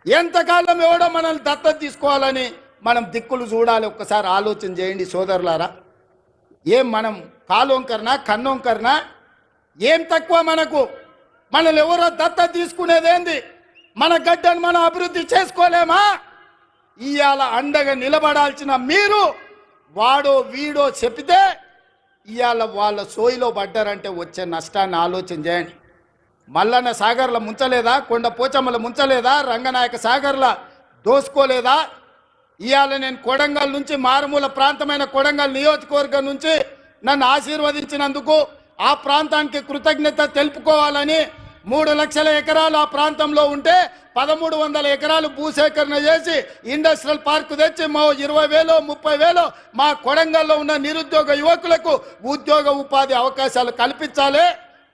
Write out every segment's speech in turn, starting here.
ఎంతకాలం ఎవడో మనల్ని దత్తత తీసుకోవాలని మనం దిక్కులు చూడాలి. ఒక్కసారి ఆలోచన చేయండి సోదరులారా. ఏం మనం కాలొంకరనా కన్నొంకరనా? ఏం తక్కువ మనకు? మనల్ని ఎవరో దత్తత తీసుకునేదేంది? మన గడ్డను మనం అభివృద్ధి చేసుకోలేమా? ఇవాళ అండగా నిలబడాల్సిన మీరు వాడో వీడో చెప్పితే ఇవాళ వాళ్ళ సోయిలో పడ్డారంటే వచ్చే నష్టాన్ని ఆలోచన చేయండి. మల్లన్న సాగర్ల ముంచలేదా? కొండ పోచమ్మల ముంచలేదా? రంగనాయక సాగర్ల దోసుకోలేదా? ఇవాళ నేను కొడంగల్ నుంచి, మారుమూల ప్రాంతమైన కొడంగల్ నియోజకవర్గం నుంచి నన్ను ఆశీర్వదించినందుకు ఆ ప్రాంతానికి కృతజ్ఞత తెలుపుకోవాలని 3 లక్షల ఎకరాలు ఆ ప్రాంతంలో ఉంటే 1300 ఎకరాలు భూసేకరణ చేసి ఇండస్ట్రియల్ పార్క్ తెచ్చి మా 20,000 30,000 మా కొడంగల్లో ఉన్న నిరుద్యోగ యువకులకు ఉద్యోగ ఉపాధి అవకాశాలు కల్పించాలి.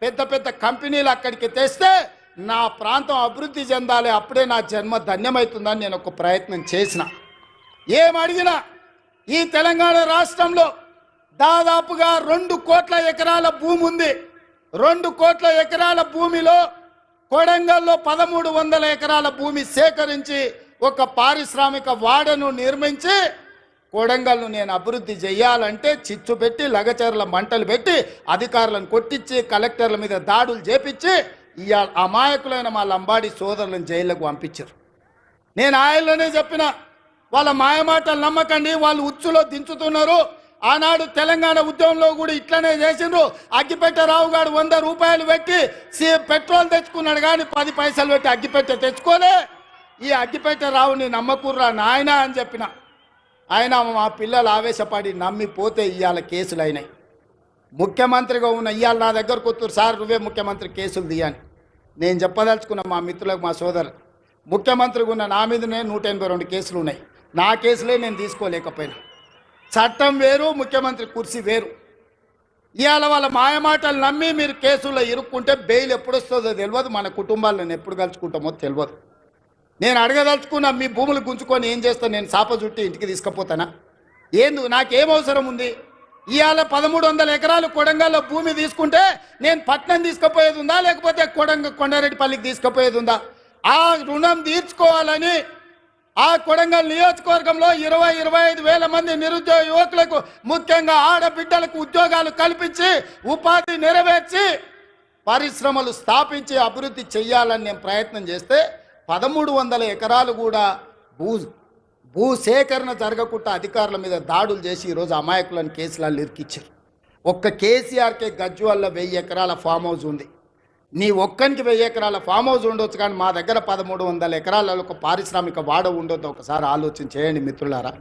పెద్ద పెద్ద కంపెనీలు అక్కడికి తెస్తే నా ప్రాంతం అభివృద్ధి చెందాలి. అప్పుడే నా జన్మ ధన్యమవుతుందని నేను ఒక ప్రయత్నం చేసిన. ఏమడిగినా ఈ తెలంగాణ రాష్ట్రంలో దాదాపుగా 2 కోట్ల ఎకరాల భూమి ఉంది. 2 కోట్ల ఎకరాల భూమిలో కొడంగల్లో 1300 ఎకరాల భూమి సేకరించి ఒక పారిశ్రామిక వాడను నిర్మించి కొడంగల్ను నేను అభివృద్ధి చేయాలంటే చిచ్చు పెట్టి లగచర్ల మంటలు పెట్టి అధికారులను కొట్టించి కలెక్టర్ల మీద దాడులు చేపించి ఇవాళ అమాయకులైన మా లంబాడి సోదరులను జైళ్ళకు పంపించారు. నేను ఆయనలోనే చెప్పిన, వాళ్ళ మాయమాటలు నమ్మకండి, వాళ్ళు ఉచ్చులో దించుతున్నారు. ఆనాడు తెలంగాణ ఉద్యమంలో కూడా ఇట్లనే చేసిండ్రు. అగ్గిపెట్టె రావు గారు 100 రూపాయలు పెట్టి పెట్రోల్ తెచ్చుకున్నాడు, కానీ 10 పైసలు పెట్టి అగ్గిపెట్టె తెచ్చుకోలే. ఈ అగ్గిపెట్టె రావుని నమ్మకుర్రా నాయన అని చెప్పిన. ఆయన మా పిల్లలు ఆవేశపడి నమ్మిపోతే ఇవాళ కేసులు అయినాయి. ముఖ్యమంత్రిగా ఉన్న ఇవాళ నా దగ్గరకు వస్తారు, సార్ నువ్వే ముఖ్యమంత్రి కేసులు తీయని. నేను చెప్పదలుచుకున్న మా మిత్రులకు, మా సోదరులు, ముఖ్యమంత్రిగా ఉన్న నా మీదనే 182 కేసులు ఉన్నాయి. నా కేసులే నేను తీసుకోలేకపోయినా. చట్టం వేరు, ముఖ్యమంత్రి కుర్చీ వేరు. ఇవాళ వాళ్ళ మాయమాటలు నమ్మి మీరు కేసుల్లో ఇరుక్కుంటే బెయిల్ ఎప్పుడు వస్తుందో తెలియదు, మన కుటుంబాలను ఎప్పుడు కలుసుకుంటామో తెలియదు. నేను అడగదలుచుకున్నా, మీ భూములు గుంజుకొని ఏం చేస్తాను? నేను సాప చుట్టి ఇంటికి తీసుకుపోతానా? ఏందు నాకేం అవసరం ఉంది? ఇవాళ 1300 ఎకరాలు కొడంగల్లో భూమి తీసుకుంటే నేను పట్నం తీసుకుపోయేది ఉందా, లేకపోతే కొండారెడ్డిపల్లికి తీసుకుపోయేది ఉందా? ఆ రుణం తీర్చుకోవాలని ఆ కొడంగల్ నియోజకవర్గంలో 20-25 వేల మంది నిరుద్యోగ యువకులకు, ముఖ్యంగా ఆడబిడ్డలకు ఉద్యోగాలు కల్పించి ఉపాధి నెరవేర్చి పరిశ్రమలు స్థాపించి అభివృద్ధి చేయాలని నేను ప్రయత్నం చేస్తే 1300 ఎకరాలు కూడా భూసేకరణ జరగకుండా అధికారుల మీద దాడులు చేసి ఈరోజు అమాయకులను కేసులలో ఇరికిచ్చారు. ఒక్క కేసీఆర్కే గజ్వాల్లో 1000 ఎకరాల ఫామ్ హౌస్ ఉంది. నీ ఒక్కనికి 1000 ఎకరాల ఫామ్ హౌస్ ఉండొచ్చు, కానీ మా దగ్గర 1300 ఎకరాలలో ఒక పారిశ్రామిక వాడ ఉండొద్దు. ఒకసారి ఆలోచన చేయండి మిత్రులారా.